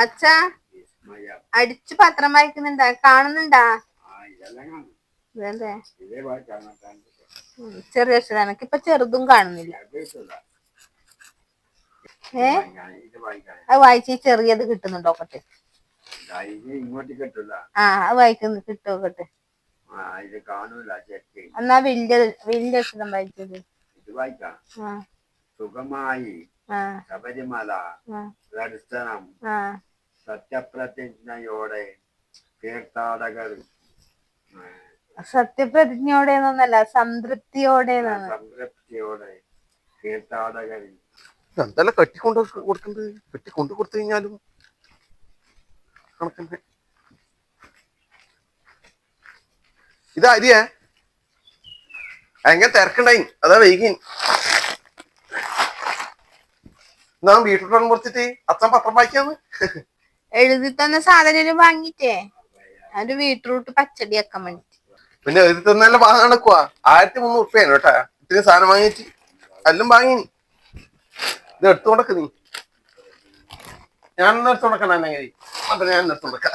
അച്ഛാ അടിച്ചു പത്രം വായിക്കുന്നുണ്ടാ? കാണുന്നുണ്ടാ? ഇതല്ലേ ചെറിയ അക്ഷരം. എനിക്കിപ്പൊ ചെറുതും കാണുന്നില്ല. അത് വായിച്ച് ചെറിയത് കിട്ടുന്നുണ്ടോക്കട്ടെ. അത് വായിക്കുന്നു കിട്ടോക്കട്ടെ. എന്നാ വലിയ അക്ഷരം വായിച്ചത്. സുഖമായി ശബരിമല ദർശനം സത്യപ്രതിജ്ഞയോടെ തീർത്ഥാടകർ. സത്യപ്രതിജ്ഞയോടെ എന്നല്ല, സംതൃപ്തിയോടെ. സംതൃപ്തിയോടെ തീർത്ഥാടകർ. എന്തെല്ലാം കെട്ടിക്കൊണ്ട് കൊടുക്കുന്നത്? കെട്ടിക്കൊണ്ട് കൊടുത്തു കഴിഞ്ഞാലും കണക്കന്നെ. ഇതാ അരിയേ എങ്ങനെ തിരക്കുണ്ടായി, അതാ വൈകി. നാം വീട്ടിലോട്ട് കുറച്ചിട്ട് അച്ഛൻ പത്രം വായിക്കാന്ന് എഴുതി തന്ന സാധനം വാങ്ങിട്ടേ ഒരു ബീട്രൂട്ട് പച്ചടി ആക്കാൻ വേണ്ടി. പിന്നെ എഴുതി തന്നല്ല വാങ്ങാൻ നടക്കുവാ. 1300 ഉറുപ്പ്യാണ് കേട്ടാ ഇത്തിരി സാധനം വാങ്ങിയിട്ട്. എല്ലാം വാങ്ങിനി. ഇത് എടുത്തുകൊണ്ടൊക്കെ നീ. ഞാൻ എടുത്തുകൊണ്ടക്കണം. എന്നെങ്കിൽ മാത്രം ഞാൻ എടുത്തുകൊണ്ടക്കാം.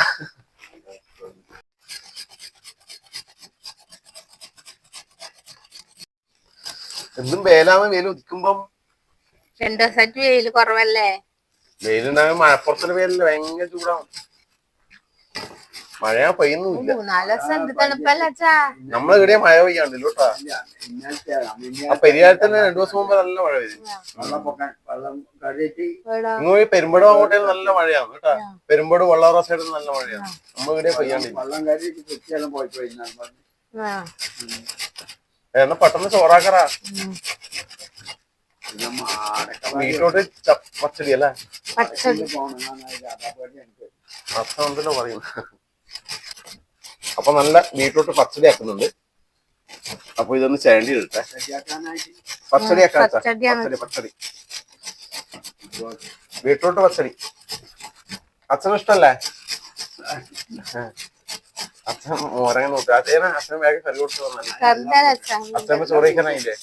എന്തും വേലാന്ന് വെയിൽ ഉദിക്കുമ്പം. 2 ദിവസമായിട്ട് വെയില് കുറവല്ലേ? വെയിലുണ്ടാകും. മഴപ്പുറത്തിന്റെ പേരില് ഭയങ്കര ചൂടാവും. മഴ പെയ്യുന്നില്ല. 3-4 ദിവസം എന്ത് തണുപ്പല്ലേ അച്ഛാ? നമ്മളിവിടെ മഴ പെയ്യാണ്ടല്ലോ കേട്ടാ. ആ പെരിയാരത്തിന് 2 ദിവസം മുമ്പ് നല്ല മഴ പെയ്തു. നിങ്ങൾ ഈ പെരുമ്പടം അങ്ങോട്ടേ നല്ല മഴയാണ് കേട്ടാ. പെരുമ്പട് വള്ളാറ സൈഡിൽ നല്ല മഴയാണ്. നമ്മളിവിടെ പെയ്യാണ്ടില്ല. എന്നാ പെട്ടെന്ന് ചോറാക്കറാ. വീട്ടോട്ട് പച്ചടി അല്ലേ? അച്ഛനല്ലോ പറയും. അപ്പൊ നല്ല വീട്ടോട്ട് പച്ചടി ആക്കുന്നുണ്ട്. അപ്പൊ ഇതൊന്ന് ചേണ്ടി ഇടട്ടെ. പച്ചടി ആക്കാൻ പച്ചടി വീട്ടോട്ട് പച്ചടി അച്ഛനും ഇഷ്ടല്ലേ? അച്ഛൻ മോരങ്ങ നോക്കുക. അതേനാ അച്ഛൻ വേഗം കറി കൊടുത്തു വന്നല്ലേ. അച്ഛൻ ചോറ് കഴിക്കാനായില്ലേ?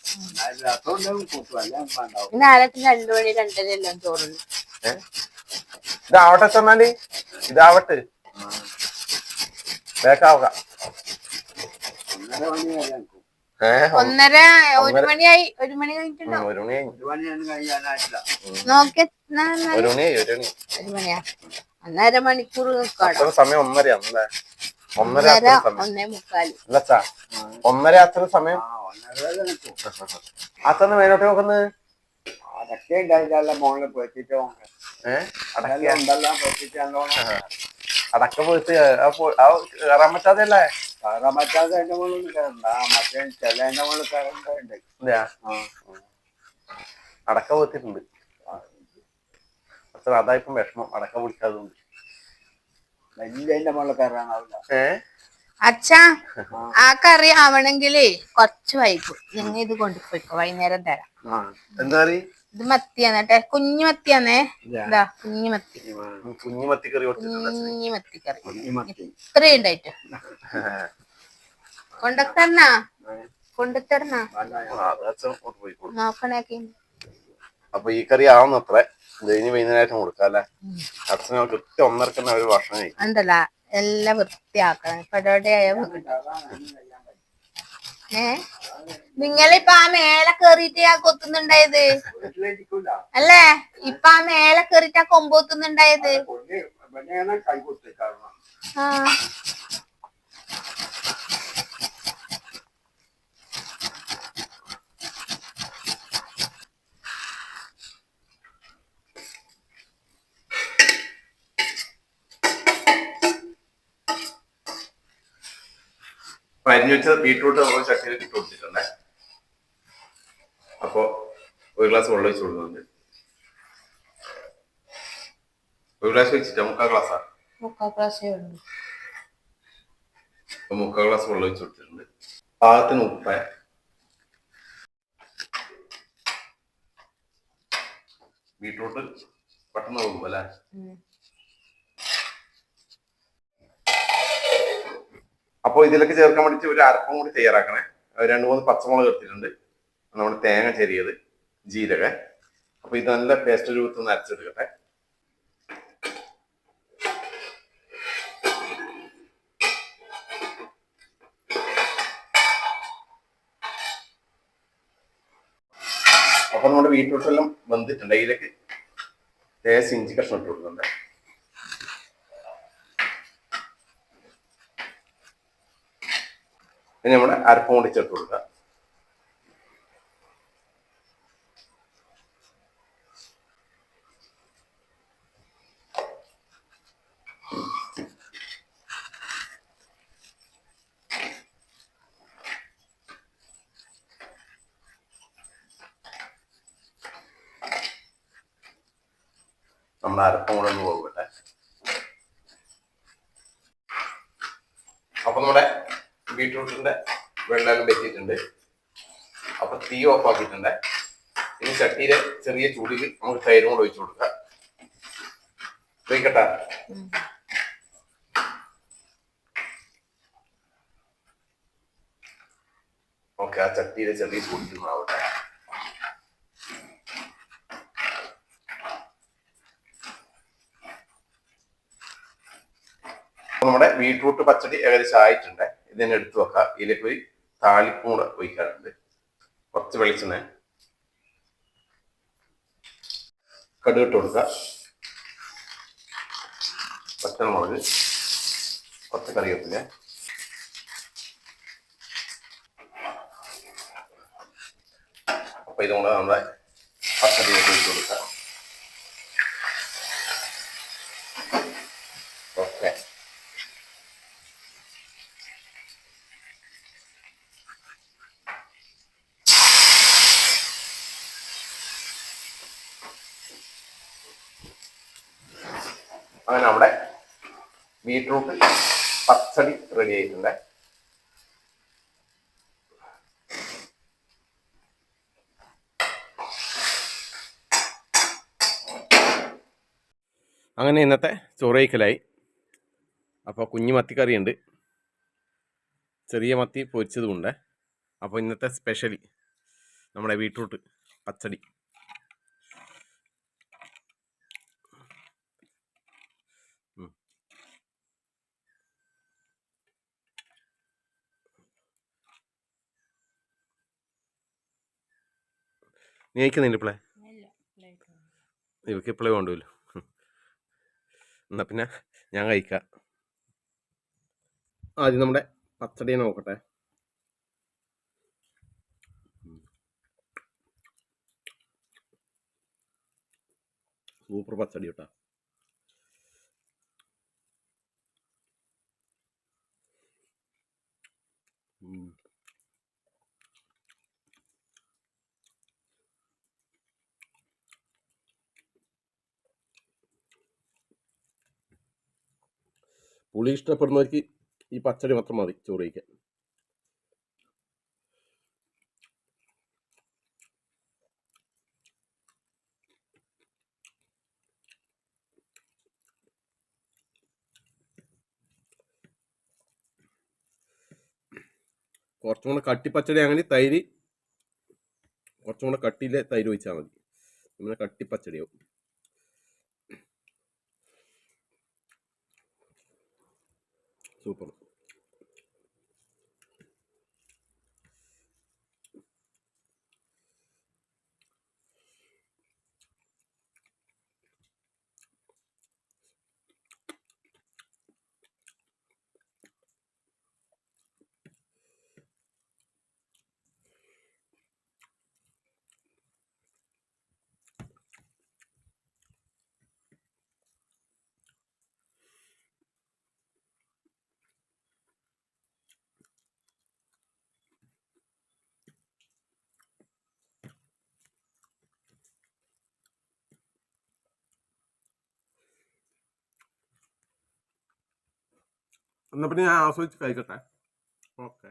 ഇതാവട്ടെ ചെന്നാല് ഇതാവട്ടെ വേക്കാവുക. 1:30 മണിയായി. 1 മണി കഴിഞ്ഞിട്ടുണ്ടോ? 1 മണിയായി. 1 മണിയാ. 1.5 മണിക്കൂർ സമയം 1:30 ആണല്ലേ? 1:45. അല്ലച്ചാ 1:30 അച്ഛന് സമയം. അച്ഛന്ന് മേലോട്ട് നോക്കുന്നത് അടക്ക പോയിട്ട് കയറാൻ പറ്റാതെയല്ലേ? അടക്ക പോത്തിട്ടുണ്ട് അച്ഛൻ. അതായിപ്പം വിഷമം. അടക്ക പിടിക്കാതുണ്ട്. അച്ഛാ ആ കറി ആവണെങ്കിലേ കുറച്ച് വൈകും. നിങ്ങൾ ഇത് കൊണ്ടുപോയിക്കോ, വൈകുന്നേരം തരാം. എന്താ കറി? ഇത് മത്തിയാന്നേ, കുഞ്ഞു മത്തിയാന്നേ. ഇതാ കുഞ്ഞു മത്തി. കുഞ്ഞു മത്തിക്കറി. കുഞ്ഞു മത്തിക്കറി ഇത്രയും ഉണ്ടായിട്ട് കൊണ്ടുത്തരണ നോക്കണേക്ക്. അപ്പൊ ഈ കറി ആവുന്നത്ര കഴിഞ്ഞ് വൈകുന്നേരം കൊടുക്കാം അല്ലെ? അച്ഛന് കൃത്യം 1:30 ഒരു ഭക്ഷണം കഴിക്കും. ഉണ്ടല്ല, എല്ലാം വൃത്തിയാക്കണം. നിങ്ങളിപ്പ ആ മേലെ കേറിയിട്ട് ആ കൊത്തുന്നുണ്ടായത് അല്ലേ? ഇപ്പൊ ആ മേലെ കേറിയിട്ട് ആ കൊമ്പ് കൊത്തുന്നുണ്ടായത്. അരിഞ്ഞു വെച്ച ബീട്രൂട്ട് നമ്മൾ ചട്ടിയിൽ ഇട്ട് കൊടുത്തിട്ടുണ്ടേ. അപ്പൊ 1 ഗ്ലാസ് വെള്ളം ഒഴിച്ച് കൊടുക്കുന്നുണ്ട്. 1 ഗ്ലാസ് വെച്ചിട്ടാ 3/4 ഗ്ലാസ്സാ? 3/4 ഗ്ലാസ്സേ ഉള്ളൂ. 3/4 ഗ്ലാസ് വെള്ളം ഒഴിച്ച് കൊടുത്തിട്ടുണ്ട്. പാകത്തിന് ഉപ്പ്. ബീട്രൂട്ട് പെട്ടെന്ന് പോകുമ്പോ അല്ലേ? അപ്പൊ ഇതിലേക്ക് ചേർക്കാൻ വേണ്ടിട്ട് ഒരു അരപ്പും കൂടി തയ്യാറാക്കണേ. 2-3 പച്ചമുളക് എടുത്തിട്ടുണ്ട്. നമ്മുടെ തേങ്ങ ചെറിയത്, ജീരക. അപ്പൊ ഇത് നല്ല പേസ്റ്റ് രൂപത്തിൽ നിന്ന് അരച്ചെടുക്കട്ടെ. അപ്പൊ നമ്മുടെ ബീറ്റ്റൂട്ടെല്ലാം വെന്തിട്ടുണ്ട്. ഇതിലേക്ക് ലേശം ഇഞ്ചി കഷ്ണം ഇട്ട് കൊടുക്കുന്നുണ്ട്. ഇനി നമ്മുടെ അരപ്പും കൂടി ചേർത്ത് കൊടുക്കുക. നമ്മുടെ അരപ്പും കൂടെ ഒന്ന് പോകട്ടെ. അപ്പൊ നമ്മുടെ ബീറ്റ്റൂട്ടിന്റെ വെള്ളം വെച്ചിട്ടുണ്ട്. അപ്പൊ തീ ഓഫ് ആക്കിയിട്ടുണ്ട്. ഇനി ചട്ടിയിലെ ചെറിയ ചൂടിൽ നമുക്ക് തൈരും കൂടെ ഒഴിച്ചു കൊടുക്കാം. ഒഴിക്കട്ടെ? ഓക്കെ, ആ ചട്ടിയിലെ ചെറിയ ചൂടിൽ ആവട്ടെ. നമ്മുടെ ബീട്രൂട്ട് പച്ചടി ഏകദേശം ആയിട്ടുണ്ട്. ഇതിനെ എടുത്തു വെക്കാം. ഇതിലേക്ക് ഒരു താളിപ്പും കൂടെ ഒഴിക്കാറുണ്ട്. കുറച്ച് വെളിച്ചെണ്ണ, കടുക് ഇട്ട് കൊടുക്കുക, പച്ചമുളക്, കുറച്ച് കറിവേപ്പില, അപ്പൊ ഇതും കൂടെ നമ്മുടെ പച്ചടിയിലേക്ക് ഒഴിച്ചു കൊടുക്കുക. ഓക്കെ, അങ്ങനെ നമ്മുടെ ബീട്രൂട്ട് പച്ചടി റെഡി ആയിട്ടുണ്ട്. അങ്ങനെ ഇന്നത്തെ ചോറയിക്കലായി. അപ്പോൾ കുഞ്ഞു മത്തിക്കറിയുണ്ട്, ചെറിയ മത്തി പൊരിച്ചതുമുണ്ട്. അപ്പോൾ ഇന്നത്തെ സ്പെഷ്യലി നമ്മുടെ ബീട്രൂട്ട് പച്ചടി. നീ കഴിക്കുന്നില്ല ഇപ്പോളെ? ഇവക്ക് ഇപ്പോഴേ കൊണ്ടുപോലോ. എന്നാ പിന്നെ ഞാൻ കഴിക്കാം. ആദ്യം നമ്മുടെ പച്ചടി നോക്കട്ടെ. സൂപ്പർ പച്ചടി കേട്ടോ. പുളി ഇഷ്ടപ്പെടുന്നവർക്ക് ഈ പച്ചടി മാത്രം മതി ചോറ് കഴിക്കാൻ. കുറച്ചും കൂടെ കട്ടിപ്പച്ചടി അങ്ങനെ തൈര് കുറച്ചും കൂടെ കട്ടിയിലെ തൈര് ഒഴിച്ചാൽ മതി. ഇങ്ങനെ കട്ടിപ്പച്ചടിയാവും. സൂപ്പർ. എന്നാ പിന്നെ ഞാൻ ആസ്വദിച്ച് കഴിക്കട്ടെ. ഓക്കെ.